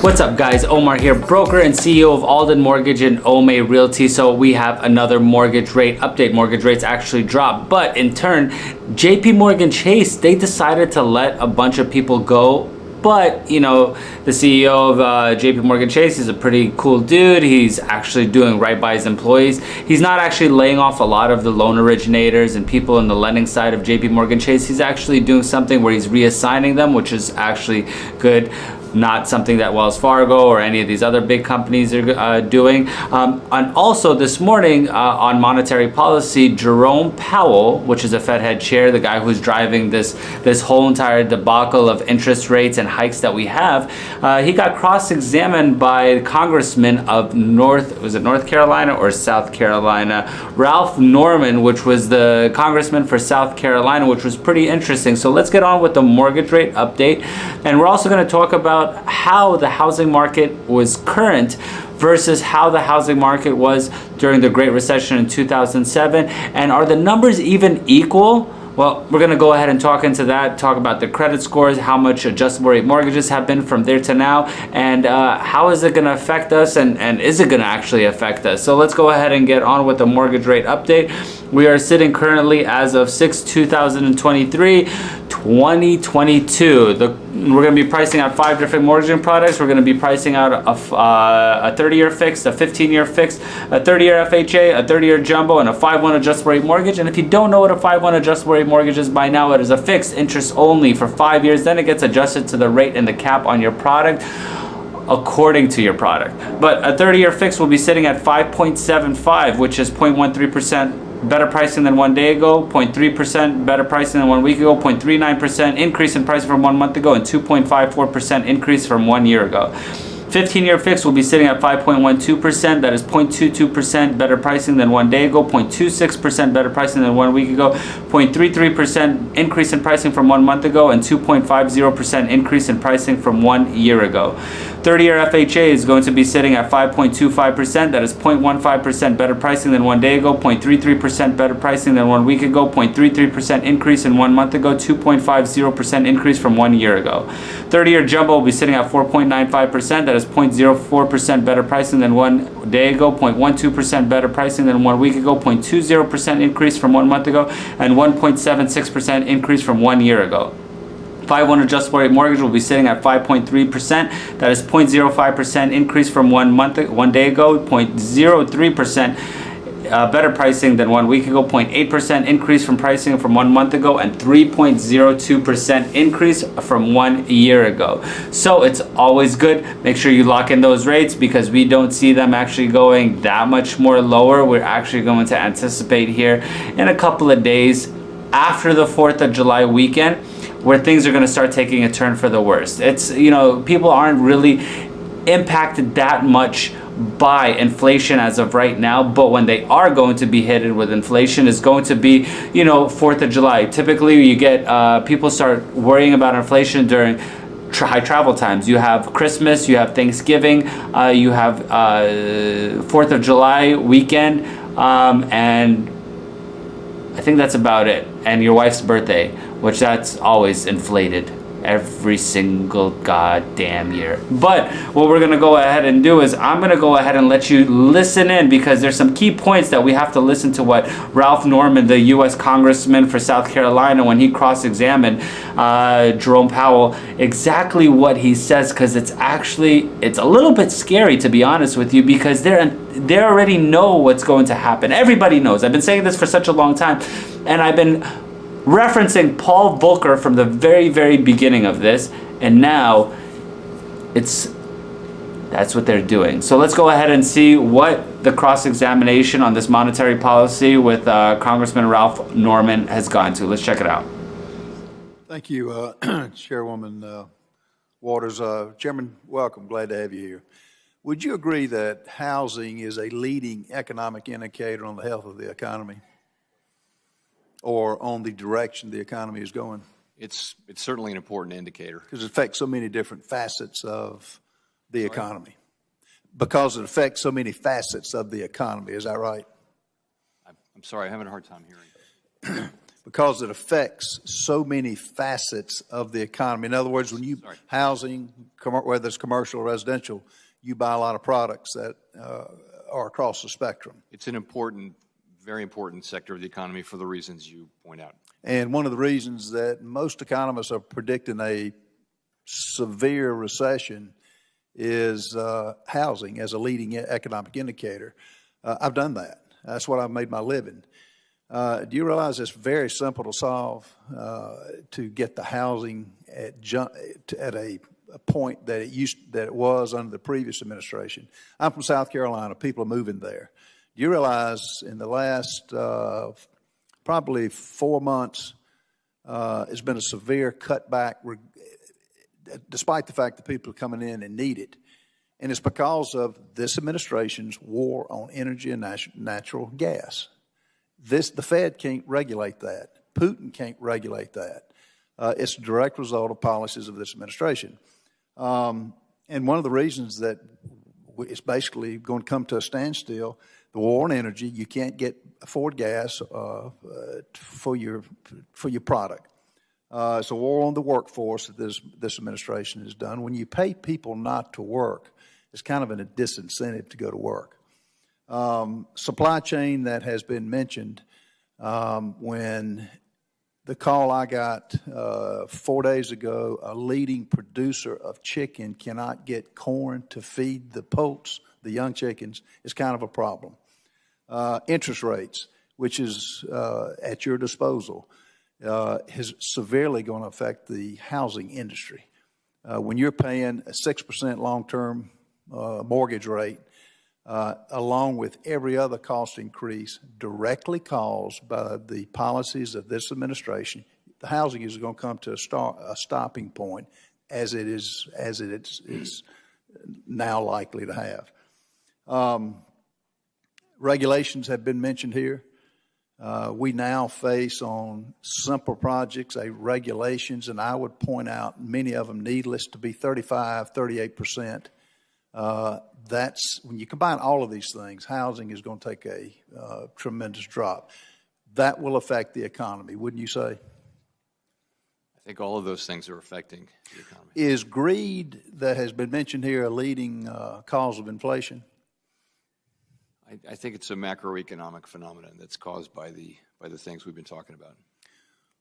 What's up, guys? Omar here, broker and CEO of Alden Mortgage and Ome Realty. So we have another mortgage rate update. Mortgage rates actually dropped, but in turn, JP Morgan Chase, they decided to let a bunch of people go. But, you know, the CEO of JP Morgan Chase is a pretty cool dude. He's actually doing right by his employees. He's not actually laying off a lot of the loan originators and people in the lending side of JP Morgan Chase. He's actually doing something where he's reassigning them, which is actually good. Not something that Wells Fargo or any of these other big companies are doing. And also this morning on monetary policy, Jerome Powell, which is a Fed head chair, the guy who's driving this whole entire debacle of interest rates and hikes that we have, he got cross-examined by Congressman of North Carolina or South Carolina, Ralph Norman, which was the congressman for South Carolina, which was pretty interesting. So let's get on with the mortgage rate update. And we're also going to talk about how the housing market was current versus how the housing market was during the Great Recession in 2007. And are the numbers even equal? Well, we're going to go ahead and talk into that, talk about the credit scores, how much adjustable rate mortgages have been from there to now, and how is it going to affect us, and is it going to actually affect us? So let's go ahead and get on with the mortgage rate update. We are sitting currently as of 6/2023, 2022. We're going to be pricing out 5 different mortgaging products. We're going to be pricing out a 30-year fixed, a 15-year fixed, a 30-year FHA, a 30-year jumbo, and a 5/1 adjustable rate mortgage. And if you don't know what a 5/1 adjustable rate mortgage is by now, it is a fixed interest only for 5 years. Then it gets adjusted to the rate and the cap on your product according to your product. But a 30-year fix will be sitting at 5.75, which is 0.13% better pricing than 1 day ago, 0.3% better pricing than 1 week ago, 0.39% increase in pricing from 1 month ago, and 2.54% increase from 1 year ago. 15-year fix will be sitting at 5.12%. That is 0.22% better pricing than 1 day ago, 0.26% better pricing than 1 week ago, 0.33% increase in pricing from 1 month ago, and 2.50% increase in pricing from 1 year ago. 30-year FHA is going to be sitting at 5.25%. That is 0.15% better pricing than 1 day ago, 0.33% better pricing than 1 week ago, 0.33% increase in 1 month ago, 2.50% increase from 1 year ago. 30-year jumbo will be sitting at 4.95%. That is 0.04% better pricing than 1 day ago, 0.12% better pricing than 1 week ago, 0.20% increase from 1 month ago, and 1.76% increase from 1 year ago. 5/1 adjustable rate mortgage will be sitting at 5.3%. That is 0.05% increase from 1 day ago, 0.03% better pricing than 1 week ago, 0.8% increase from pricing from 1 month ago, and 3.02% increase from 1 year ago. So it's always good. Make sure you lock in those rates because we don't see them actually going that much more lower. We're actually going to anticipate here in a couple of days after the 4th of July weekend, where things are going to start taking a turn for the worst. It's, you know, people aren't really impacted that much by inflation as of right now, but when they are going to be hit with inflation is going to be, you know, 4th of July. Typically you get people start worrying about inflation during high travel times. You have Christmas, you have Thanksgiving, you have 4th of July weekend, and I think that's about it. And your wife's birthday, which that's always inflated every single goddamn year. But what we're gonna go ahead and do is I'm gonna go ahead and let you listen in, because there's some key points that we have to listen to what Ralph Norman, the U.S. Congressman for South Carolina, when he cross-examined Jerome Powell, exactly what he says, because it's a little bit scary, to be honest with you, because they already know what's going to happen. Everybody knows. I've been saying this for such a long time, and I've been referencing Paul Volcker from the very, very beginning of this, and now that's what they're doing. So let's go ahead and see what the cross-examination on this monetary policy with Congressman Ralph Norman has gone to. Let's check it out. Thank you, Chairwoman Waters. Chairman, welcome. Glad to have you here. Would you agree that housing is a leading economic indicator on the health of the economy, or on the direction the economy is going? It's certainly an important indicator. Because it affects so many different facets of the economy. Because it affects so many facets of the economy, is that right? I'm sorry, I'm having a hard time hearing. because it affects so many facets of the economy. In other words, when you housing, whether it's commercial or residential, you buy a lot of products that are across the spectrum. It's an important, very important sector of the economy for the reasons you point out. And one of the reasons that most economists are predicting a severe recession is housing as a leading economic indicator. I've done that. That's what I've made my living. Do you realize it's very simple to solve to get the housing at a point that it was under the previous administration? I'm from South Carolina. People are moving there. Do you realize in the last probably 4 months, it's been a severe cutback, despite the fact that people are coming in and need it. And it's because of this administration's war on energy and natural gas. The Fed can't regulate that. Putin can't regulate that. It's a direct result of policies of this administration. And one of the reasons that it's basically going to come to a standstill, the war on energy, you can't afford gas for your product. It's a war on the workforce that this administration has done. When you pay people not to work, it's kind of a disincentive to go to work. Supply chain that has been mentioned, when the call I got 4 days ago, a leading producer of chicken cannot get corn to feed the poults, the young chickens, is kind of a problem. Interest rates, which is at your disposal, is severely going to affect the housing industry. When you're paying a 6% long-term mortgage rate, along with every other cost increase directly caused by the policies of this administration, the housing is going to come to a stopping point, as it is now likely to have. Regulations have been mentioned here. We now face on simple projects regulations, and I would point out many of them needless to be 35, 38%. That's when you combine all of these things, housing is going to take a tremendous drop. That will affect the economy, wouldn't you say? I think all of those things are affecting the economy. Is greed that has been mentioned here a leading cause of inflation? I think it's a macroeconomic phenomenon that's caused by the things we've been talking about.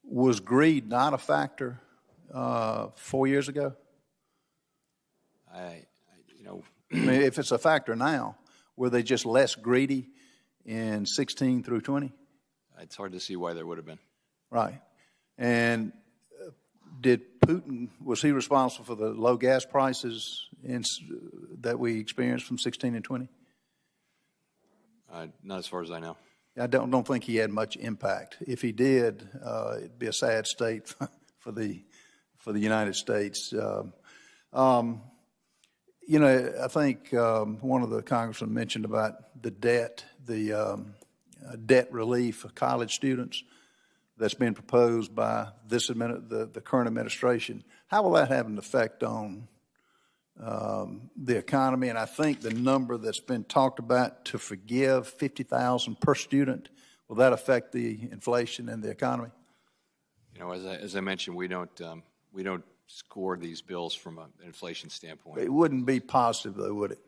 Was greed not a factor 4 years ago? I mean, if it's a factor now, were they just less greedy in 16 through 20? It's hard to see why there would have been. Right. And did Putin, was he responsible for the low gas prices that we experienced from 16 and 20? Not as far as I know. I don't think he had much impact. If he did, it'd be a sad state for the United States. I think one of the congressmen mentioned about the debt relief of college students that's been proposed by the current administration. How will that have an effect on the economy? And I think the number that's been talked about to forgive $50,000 per student, will that affect the inflation and the economy? As I mentioned, we don't score these bills from an inflation standpoint. It wouldn't be positive, though, would it?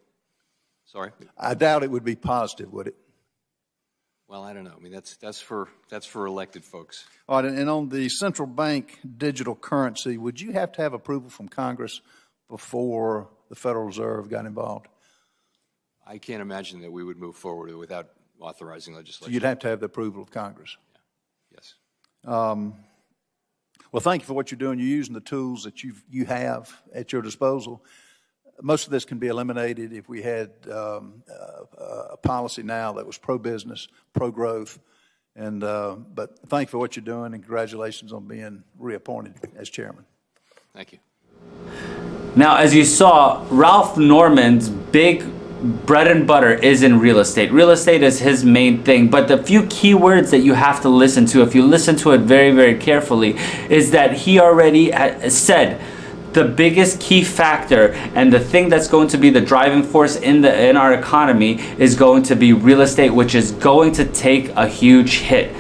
Sorry? I doubt it would be positive, would it? Well, I don't know. I mean, that's for elected folks. All right, and on the central bank digital currency, would you have to have approval from Congress before the Federal Reserve got involved? I can't imagine that we would move forward without authorizing legislation. So you'd have to have the approval of Congress. Yeah. Yes. Well, thank you for what you're doing. You're using the tools that you have at your disposal. Most of this can be eliminated if we had a policy now that was pro-business, pro-growth. But thank you for what you're doing, and congratulations on being reappointed as chairman. Thank you. Now, as you saw, Ralph Norman's big bread and butter is in real estate. Real estate is his main thing, but the few keywords that you have to listen to, if you listen to it very, very carefully, is that he already said the biggest key factor and the thing that's going to be the driving force in our economy is going to be real estate, which is going to take a huge hit.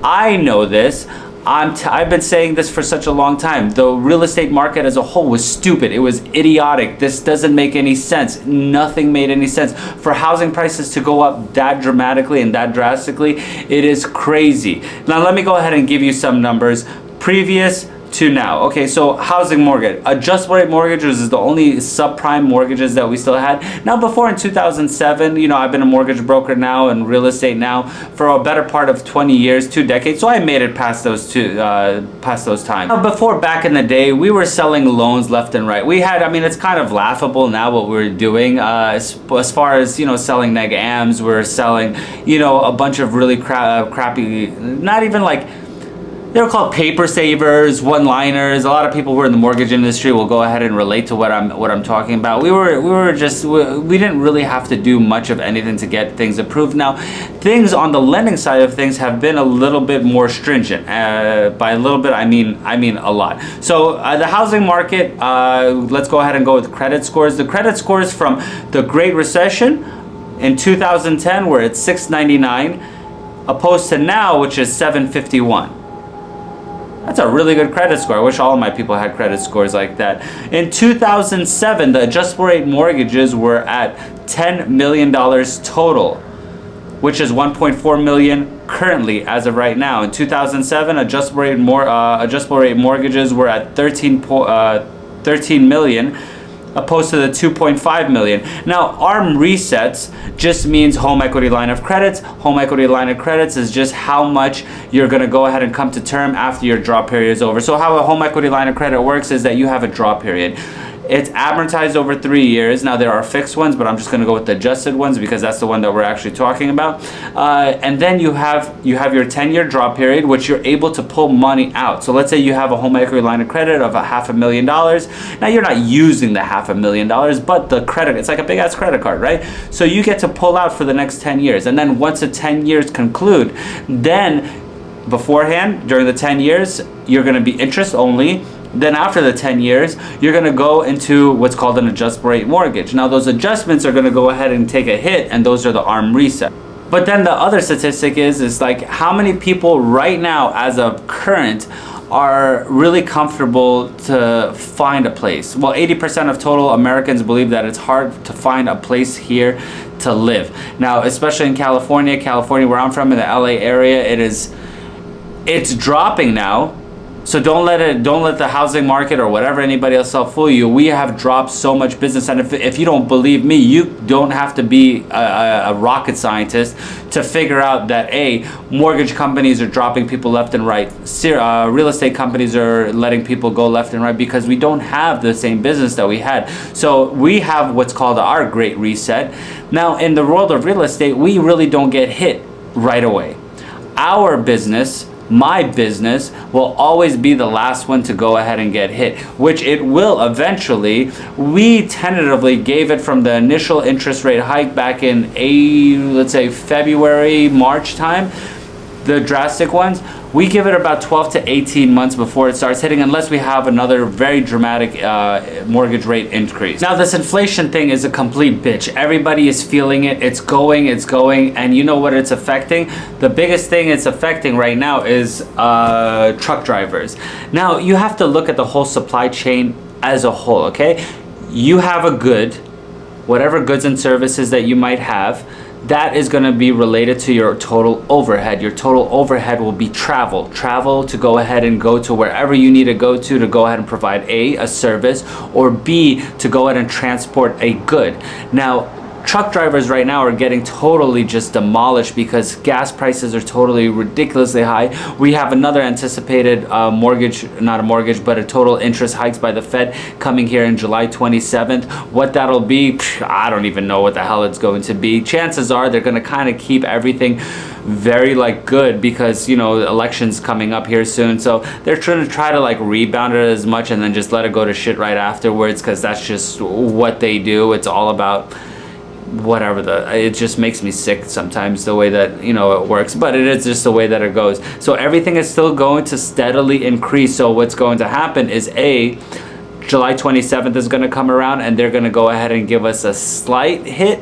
I know this. I've been saying this for such a long time. The real estate market as a whole was stupid. It was idiotic. This doesn't make any sense. Nothing made any sense. For housing prices to go up that dramatically and that drastically, it is crazy. Now let me go ahead and give you some numbers. Previous to now. Okay, so housing mortgage. Adjustable rate mortgages is the only subprime mortgages that we still had. Now before in 2007, you know, I've been a mortgage broker now and real estate now for a better part of 20 years, 2 decades. So I made it past those times. Now before, back in the day, we were selling loans left and right. We had, I mean, it's kind of laughable now what we're doing as far as, you know, selling neg ams. We're selling, you know, a bunch of really crappy, not even like, they were called paper savers, one-liners. A lot of people who are in the mortgage industry will go ahead and relate to what I'm talking about. We didn't really have to do much of anything to get things approved. Now, things on the lending side of things have been a little bit more stringent. By a little bit, I mean a lot. So the housing market, let's go ahead and go with credit scores. The credit scores from the Great Recession in 2010 were at 699, opposed to now, which is 751. That's a really good credit score. I wish all of my people had credit scores like that. In 2007, the adjustable rate mortgages were at $10 million total, which is 1.4 million currently as of right now. In 2007, adjustable rate mortgages were at 13 million, opposed to the 2.5 million. Now, ARM resets just means home equity line of credits. Home equity line of credits is just how much you're gonna go ahead and come to term after your draw period is over. So how a home equity line of credit works is that you have a draw period. It's amortized over 3 years. Now there are fixed ones, but I'm just going to go with the adjusted ones because that's the one that we're actually talking about. And then you have your 10-year draw period, which you're able to pull money out. So let's say you have a home equity line of credit of $500,000. Now you're not using the $500,000, but the credit, it's like a big ass credit card, right? So you get to pull out for the next 10 years. And then once the 10 years conclude, then beforehand, during the 10 years, you're going to be interest only. Then after the 10 years, you're going to go into what's called an adjustable rate mortgage. Now those adjustments are going to go ahead and take a hit, and those are the ARM reset. But then the other statistic is like how many people right now as of current are really comfortable to find a place. Well, 80% of total Americans believe that it's hard to find a place here to live. Now, especially in California where I'm from, in the LA area, it's dropping now. So don't let the housing market or whatever anybody else fool you. We have dropped so much business, and if you don't believe me, you don't have to be a rocket scientist to figure out that mortgage companies are dropping people left and right. Real estate companies are letting people go left and right because we don't have the same business that we had. So we have what's called our Great Reset. Now in the world of real estate, we really don't get hit right away. Our business, my business, will always be the last one to go ahead and get hit, which it will eventually. We tentatively gave it from the initial interest rate hike back in let's say February, March time, the drastic ones. We give it about 12 to 18 months before it starts hitting, unless we have another very dramatic mortgage rate increase. Now this inflation thing is a complete bitch. Everybody is feeling it. It's going, and you know what it's affecting? The biggest thing it's affecting right now is truck drivers. Now you have to look at the whole supply chain as a whole, okay? You have a good, whatever goods and services that you might have, that is going to be related to your total overhead. Your total overhead will be travel to go ahead and go to wherever you need to go go ahead and provide a service, or B, to go ahead and transport a good. Now truck drivers right now are getting totally just demolished because gas prices are totally ridiculously high. We have another anticipated a total interest hikes by the Fed coming here in July 27th. What that'll be, I don't even know what the hell it's going to be. Chances are they're going to kind of keep everything very good because, you know, elections coming up here soon. So they're trying to rebound it as much and then just let it go to shit right afterwards, because that's just what they do. It's all about whatever it just makes me sick sometimes the way that, you know, it works, but it is just the way that it goes. So everything is still going to steadily increase. So what's going to happen is July 27th is going to come around, and they're going to go ahead and give us a slight hit,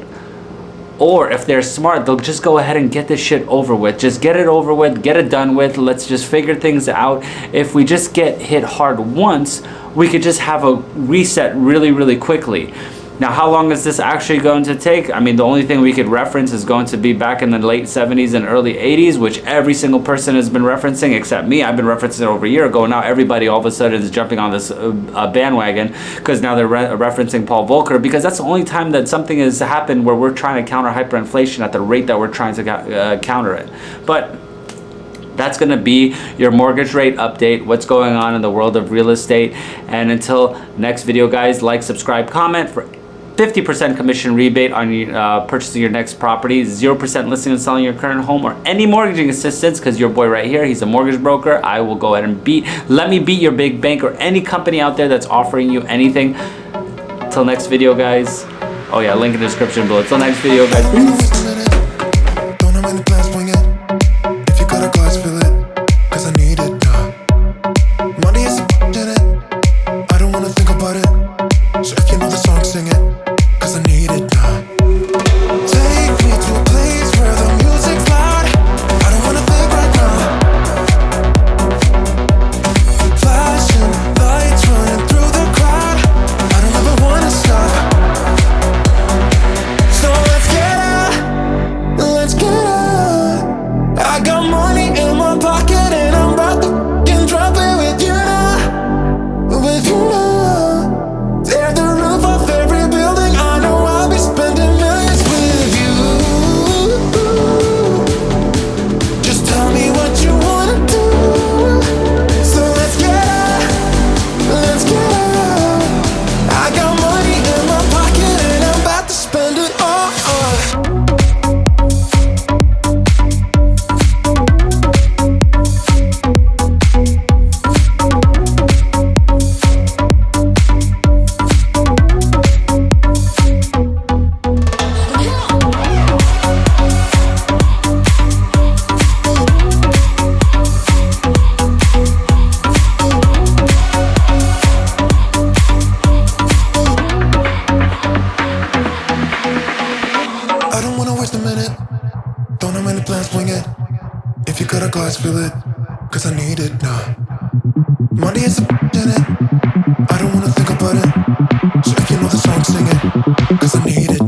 Or if they're smart, they'll just go ahead and get this shit over with. Just get it over with, get it done with. Let's just figure things out. If we just get hit hard once, we could just have a reset really, really quickly. Now, how long is this actually going to take? I mean, the only thing we could reference is going to be back in the late 70s and early 80s, which every single person has been referencing, except me. I've been referencing it over a year ago. Now everybody all of a sudden is jumping on this bandwagon because now they're referencing Paul Volcker, because that's the only time that something has happened where we're trying to counter hyperinflation at the rate that we're trying to counter it. But that's going to be your mortgage rate update, what's going on in the world of real estate. And until next video, guys, like, subscribe, comment for 50% commission rebate on purchasing your next property, 0% listing and selling your current home, or any mortgaging assistance, because your boy right here, he's a mortgage broker. I will go ahead and let me beat your big bank or any company out there that's offering you anything. Till next video, guys. Oh yeah, link in the description below. Till next video, guys. Peace. Don't know when the plans swing it. If you got a glass, fill it, cause I need it. Money is in it. I don't wanna think about it. So if you know the song, sing it, cause I need it. Take me to a place where the music's loud. I don't wanna think right now. Flashing lights running through the crowd. I don't ever wanna stop. So let's get out, let's get out. I got money in my pocket and I'm about to f***ing drop it with you now. With you now. Tear the roof off every building. I know I'll be spending millions with you. Just tell me what you wanna do. So let's get out, let's get out. I got money in my pocket and I'm about to spend it all. I don't wanna waste a minute. Don't know many plans, swing it. If you got a glass, fill it, cause I need it now. Money is in it. I don't wanna think about it. So if you know the song, sing it, cause I need it.